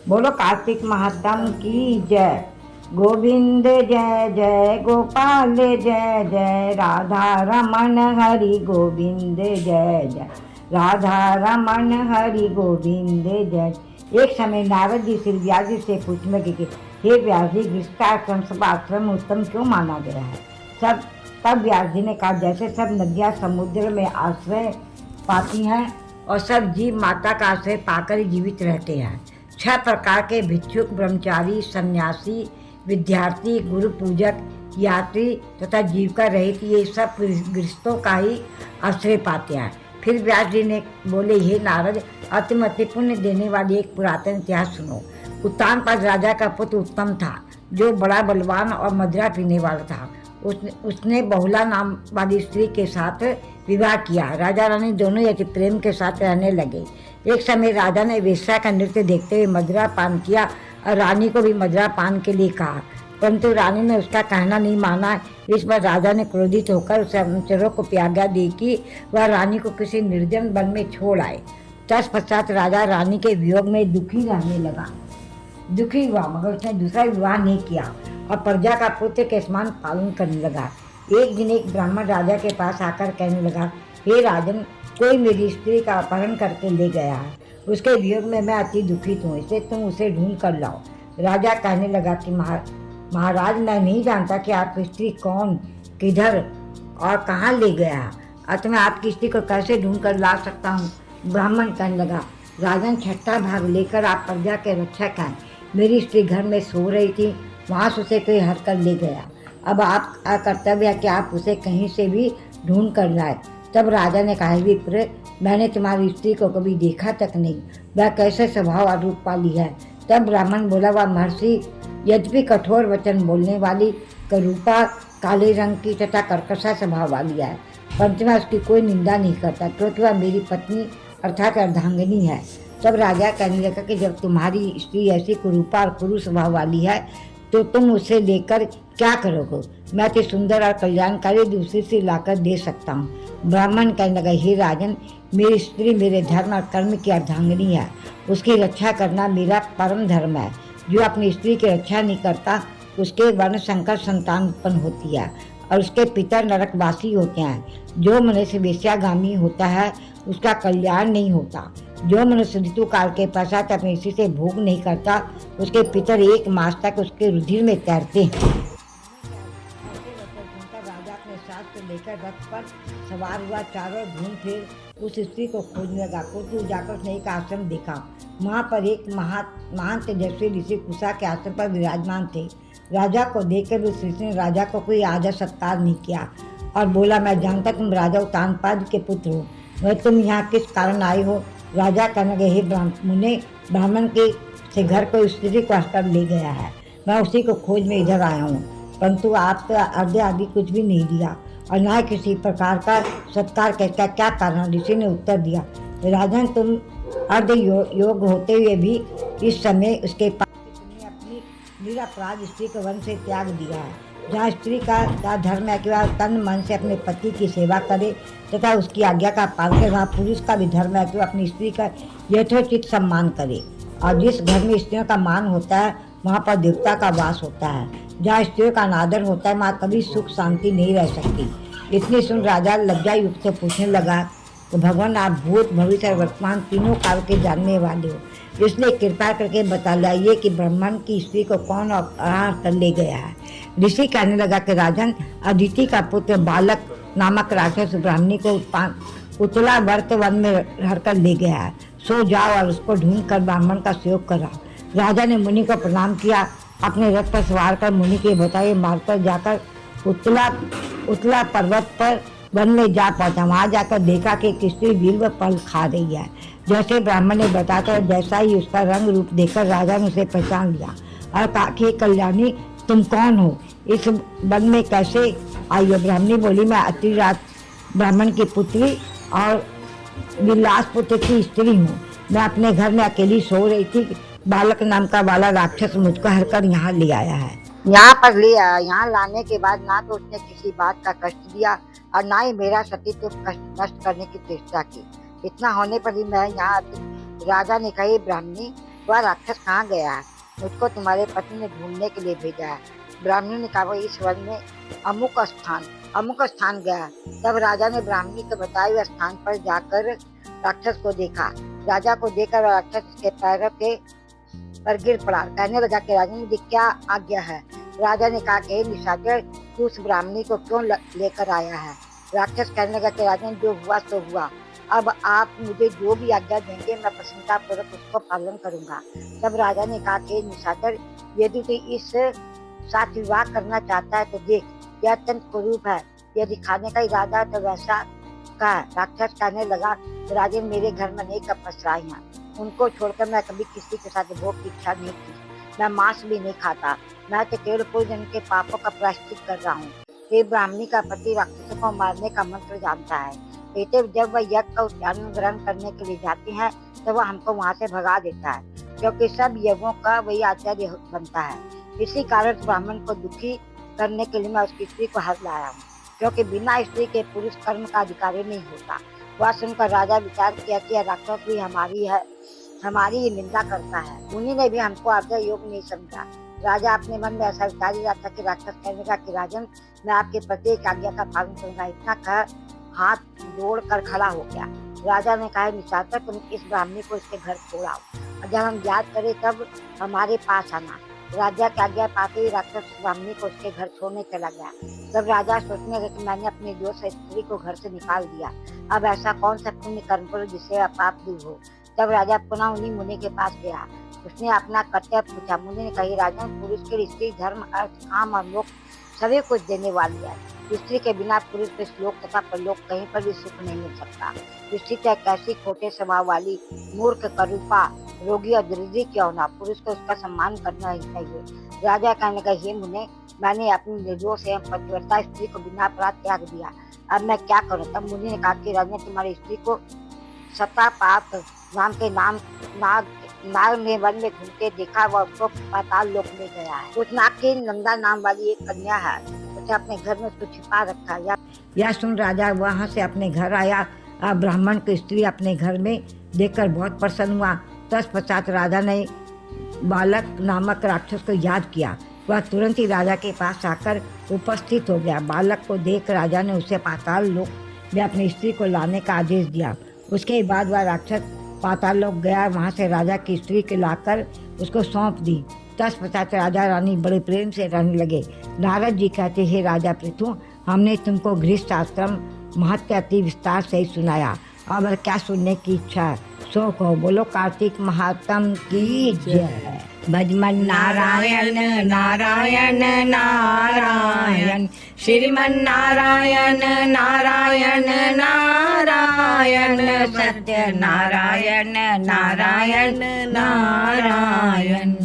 बोलो कार्तिक महात्म की जय। गोविंद जय जय गोपाल जय जय राधा रमन हरि गोविंद जय जय राधा रमन हरि गोविंद जय। एक समय नारद जी श्री व्यास जी से पूछने लगे कि हे व्यास जी, गृहस्थाश्रम सब आश्रम उत्तम क्यों माना गया है? सब तब व्यास जी ने कहा, जैसे सब नदियाँ समुद्र में आश्रय पाती हैं और सब जीव माता का आश्रय पाकर ही जीवित रहते हैं। 6 प्रकार के भिक्षुक, ब्रह्मचारी, सन्यासी, विद्यार्थी, गुरु पूजक, यात्री तथा जीविका रहित ये सब गृहस्थों का ही आश्रय पाते हैं। फिर व्यास जी ने बोले, हे नारद, अति पुण्य देने वाली एक पुरातन इतिहास सुनो। उत्तानपाद राजा का पुत्र उत्तम था, जो बड़ा बलवान और मदिरा पीने वाला था। उसने बहुला नाम वाली स्त्री के साथ विवाह किया। राजा रानी दोनों यति प्रेम के साथ रहने लगे। एक समय राजा ने वेश्या का नृत्य देखते हुए मदिरा पान किया और रानी को भी मदिरा पान के लिए कहा, परंतु रानी ने उसका कहना नहीं माना। इस पर राजा ने क्रोधित होकर उसे अनुचरों को आज्ञा दी कि वह रानी को किसी निर्जन वन में छोड़ आए। तत्पश्चात राजा रानी के वियोग में दुखी रहने लगा। दुखी हुआ, मगर उसने दूसरा विवाह नहीं किया और प्रजा का पुत्र के समान पालन करने लगा। एक दिन एक ब्राह्मण राजा के पास आकर कहने लगा, हे राजन, कोई मेरी स्त्री का अपहरण करके ले गया है। उसके वियोग में मैं अति दुखित हूँ, इसलिए तुम उसे ढूंढ कर लाओ। राजा कहने लगा कि महाराज, मैं नहीं जानता कि आपकी स्त्री कौन, किधर और कहाँ ले गया है, अतः मैं आपकी स्त्री को कैसे ढूंढ कर ला सकता हूँ? ब्राह्मण कहने लगा, राजन, 6ठा भाग लेकर आप प्रजा के रक्षक हैं। मेरी स्त्री घर में सो रही थी, वहाँ से उसे कोई हर कर ले गया। अब आपका कर्तव्य है कि आप उसे कहीं से भी ढूंढ कर लाए। तब राजा ने कहा, विप्र, मैंने तुम्हारी स्त्री को कभी देखा तक नहीं, वह कैसे स्वभाव और रूप वाली है? तब ब्राह्मण बोला, वह महर्षि यद्यपि कठोर वचन बोलने वाली, करूपा, काले रंग की तथा कर्कशा स्वभाव वाली है, परंतु मैं उसकी कोई निंदा नहीं करता, क्योंकि वह मेरी पत्नी अर्थात अर्धांगिनी है। तब राजा कहने लगा कि जब तुम्हारी स्त्री ऐसी कुरूपा और कुरु स्वभाव वाली है, तो तुम उसे लेकर क्या करोगे? मैं तो सुंदर और कल्याणकारी दूसरी से लाकर दे सकता हूँ। ब्राह्मण कहने लगा, हे राजन, मेरी स्त्री मेरे धर्म और कर्म की अर्धांगिनी है, उसकी रक्षा करना मेरा परम धर्म है। जो अपनी स्त्री की रक्षा नहीं करता, उसके वर्ण संकर संतान उत्पन्न होती है और उसके पितर नरकवासी होते हैं। जो मनुष्य वेश्यागामी होता है, उसका कल्याण नहीं होता। जो मनुष्य ऋतु काल के पश्चात अपनी स्त्री से भोग नहीं करता, उसके पितर 1 मास तक उसके रुधिर में तैरते हैं। राजा अपने साथ से लेकर रथ पर सवार हुआ, चारों घूम फिर उस स्त्री को खोजने लगा। कुछ जाकर उसने एक आश्रम देखा। वहाँ पर एक महान तेजस्वी ऋषि कुशा के आश्रम पर विराजमान थे। राजा को देखकर उस ऋषि ने राजा को कोई आदर सत्कार नहीं किया और बोला, मैं जानता तुम राजा उत्तानपाद के पुत्र हो, वह तुम यहाँ किस कारण आए हो? राजा कहने लगे, हे मुने, ब्राह्मण के से घर को स्त्री को हटकर ले गया है, मैं उसी को खोज में इधर आया हूँ, परंतु आपको अर्घ्य आदि कुछ भी नहीं दिया और न किसी प्रकार का सत्कार करता, क्या कारण? ऋषि ने उत्तर दिया, राजन, तुम अर्ध योग होते हुए भी इस समय उसके पास तुमने अपनी निरपराध स्त्री को वन से त्याग दिया है। जहाँ स्त्री का धर्म है कि वह तन मन से अपने पति की सेवा करे तथा उसकी आज्ञा का पालन करे, वहाँ पुरुष का भी धर्म है कि वह अपनी स्त्री का यथोचित सम्मान करे। और जिस घर में स्त्रियों का मान होता है, वहाँ पर देवता का वास होता है। जहाँ स्त्रियों का अनादर होता है, वहाँ कभी सुख शांति नहीं रह सकती। इतनी सुन राजा लज्जा युक्त से पूछने लगा, तो भगवान, आप भूत, भविष्य और वर्तमान तीनों काल के जानने वाले हो, इसलिए कृपा करके बता लाइए कि ब्राह्मण की स्त्री को कौन अपहरण कर ले गया है। ऋषि कहने लगा कि राजन, अदिति का पुत्र बालक नामक राक्षस ब्राह्मणी को उत्तला वर्त वन में हरकर ले गया है। सो जाओ और उसको ढूंढ कर ब्राह्मण का सहयोग करा। राजा ने मुनि को प्रणाम किया, अपने रथ पर सवार कर मुनि के बताए मार्ग पर जाकर उत्तला पर्वत पर वन में जा पहुंचा। वहां जाकर देखा कि एक स्त्री बिल्व फल खा रही है। जैसे ब्राह्मण ने बताया, जैसा ही उसका रंग रूप देखकर राजा ने उसे पहचान लिया और कहा कि कल्याणी, तुम कौन हो? इस वन में कैसे आई हो? ब्राह्मणी बोली, मैं अतिरात ब्राह्मण की पुत्री और विलास पुत्र की स्त्री हूँ। मैं अपने घर में अकेली सो रही थी, बालक नाम का वाला राक्षस मुझको हरकर यहाँ ले आया है। यहाँ पर ले आया। यहाँ लाने के बाद ना तो उसने किसी बात का कष्ट दिया और ना ही मेरा सतीत्व नष्ट करने की चेष्टा की। इतना होने पर भी मैं यहाँ। राजा ने कही, ब्राह्मणी, वह राक्षस कहाँ गया है? मुझको तुम्हारे पति ने ढूंढने के लिए भेजा है। ब्राह्मणी ने कहा, वो इस वन में अमुक स्थान गया। तब राजा ने ब्राह्मणी के बताए हुए स्थान पर जाकर राक्षस को देखा। राजा को देखकर राक्षस उसके पैरों के पर गिर पड़ा। कहने लगा कि राजा मुझे क्या आज्ञा है? राजा ने कहा कि निशाचर, तू उस ब्राह्मणी को क्यों लेकर आया है? राक्षस कहने लगा कि राजन, जो हुआ सो हुआ। अब आप मुझे जो भी आज्ञा देंगे मैं प्रसन्नतापूर्वक उसको पालन करूंगा। तब राजा ने कहा कि निशाचर, यदि तू इस साथ विवाह करना चाहता है तो देख, यह अत्यंत कुरूप है। यदि खाने का इरादा है तो वैसा का है। राक्षस कहने लगा, राजन, मेरे घर में अनेक अप्सराएं हैं, उनको छोड़कर मैं कभी किसी के साथ भोग की इच्छा नहीं की। मैं मांस भी नहीं खाता। मैं तो केवल पूर्व जन्म के पापों का प्रायश्चित कर रहा हूँ। ये ब्राह्मणी का पति राक्षसों को मारने का मंत्र जानता है। कहते जब वह यज्ञ का उद्यान ग्रहण करने के लिए जाते हैं तो वह हमको वहाँ से भगा देता है, क्योंकि सब यज्ञों का वही आचार्य बनता है। इसी कारण ब्राह्मण को दुखी करने के लिए मैं उसकी स्त्री को हाथ लाया हूँ, क्योंकि बिना स्त्री के पुरुष कर्म का अधिकारी नहीं होता। वह सुनकर राजा विचार किया कि राक्षस भी हमारी ही निंदा करता है। मुनि ने भी हमको आज्ञा योग नहीं समझा। राजा अपने मन में ऐसा विचार ही रहा था कि राक्षस कहने का कि राजन, मैं आपके प्रत्येक आज्ञा का पालन करूंगा। इतना कह हाथ जोड़ कर खड़ा हो गया। राजा ने कहा, निशाचर, तुम इस ब्राह्मणी को इसके घर छोड़ आओ, और जब हम याद करें तब हमारे पास आना। राजा की आज्ञा पाते ही राक्षस ब्राह्मणी को उसके घर छोड़ने चला गया। तब राजा सोचने लगे कि मैंने अपने दोस्त स्त्री को घर से निकाल दिया। अब ऐसा कौन सा पुण्य कर्म करो जिससे पाप दूर हो। तब राजा पुनः उन्हीं मुनि के पास गया। उसने अपना कर्तव्य पूछा। मुनि ने कहा, राजन, पुरुष के लिए स्त्री धर्म, अर्थ, काम और मोक्ष सभी कुछ देने वाली है। स्त्री के बिना पुरुष को श्लोक तथा परलोक कहीं पर भी सुख नहीं मिल सकता। स्त्री चाहे कैसी खोटे स्वभाव वाली, मूर्ख, करूपा, रोगी और दरिद्री क्यों ना, पुरुष को उसका सम्मान करना ही चाहिए। राजा कहने लगा, हे मुने, मैंने अपनी निर्दोष एवं पतिव्रता स्त्री को बिना अपराध त्याग दिया। अब मैं क्या करूं? तब मुनि ने कहा कि राजन, तुम्हारी स्त्री को सता पाप नाम के नाग ने वन में घूमते देखा, वह उसको पाताल लोक ले गया है। उस नाग की नंदा नाम वाली एक कन्या है, उसे अपने घर में उसको छिपा रखा है। यह सुन राजा वहां से अपने घर आया। अब ब्राह्मण की स्त्री अपने घर में देखकर बहुत प्रसन्न हुआ। तत्पश्चात राजा ने बालक नामक राक्षस को याद किया। वह तुरंत ही राजा के पास आकर उपस्थित हो गया। बालक को देख राजा ने उसे पाताल लोक में अपनी स्त्री को लाने का आदेश दिया। उसके बाद वह राक्षस पाताल लोक गया। वहाँ से राजा की स्त्री को लाकर उसको सौंप दी। तत्पश्चात राजा रानी बड़े प्रेम से रहने लगे। नारद जी कहते, हे राजा पृथु, हमने तुमको गृहस्थ आश्रम महत्व अति विस्तार से सुनाया। अब क्या सुनने की इच्छा है सो कहो। बोलो कार्तिक महात्म की जय। भजमन नारायण नारायण नारायण, श्रीमन नारायण नारायण नारायण, सत्य नारायण नारायण नारायण।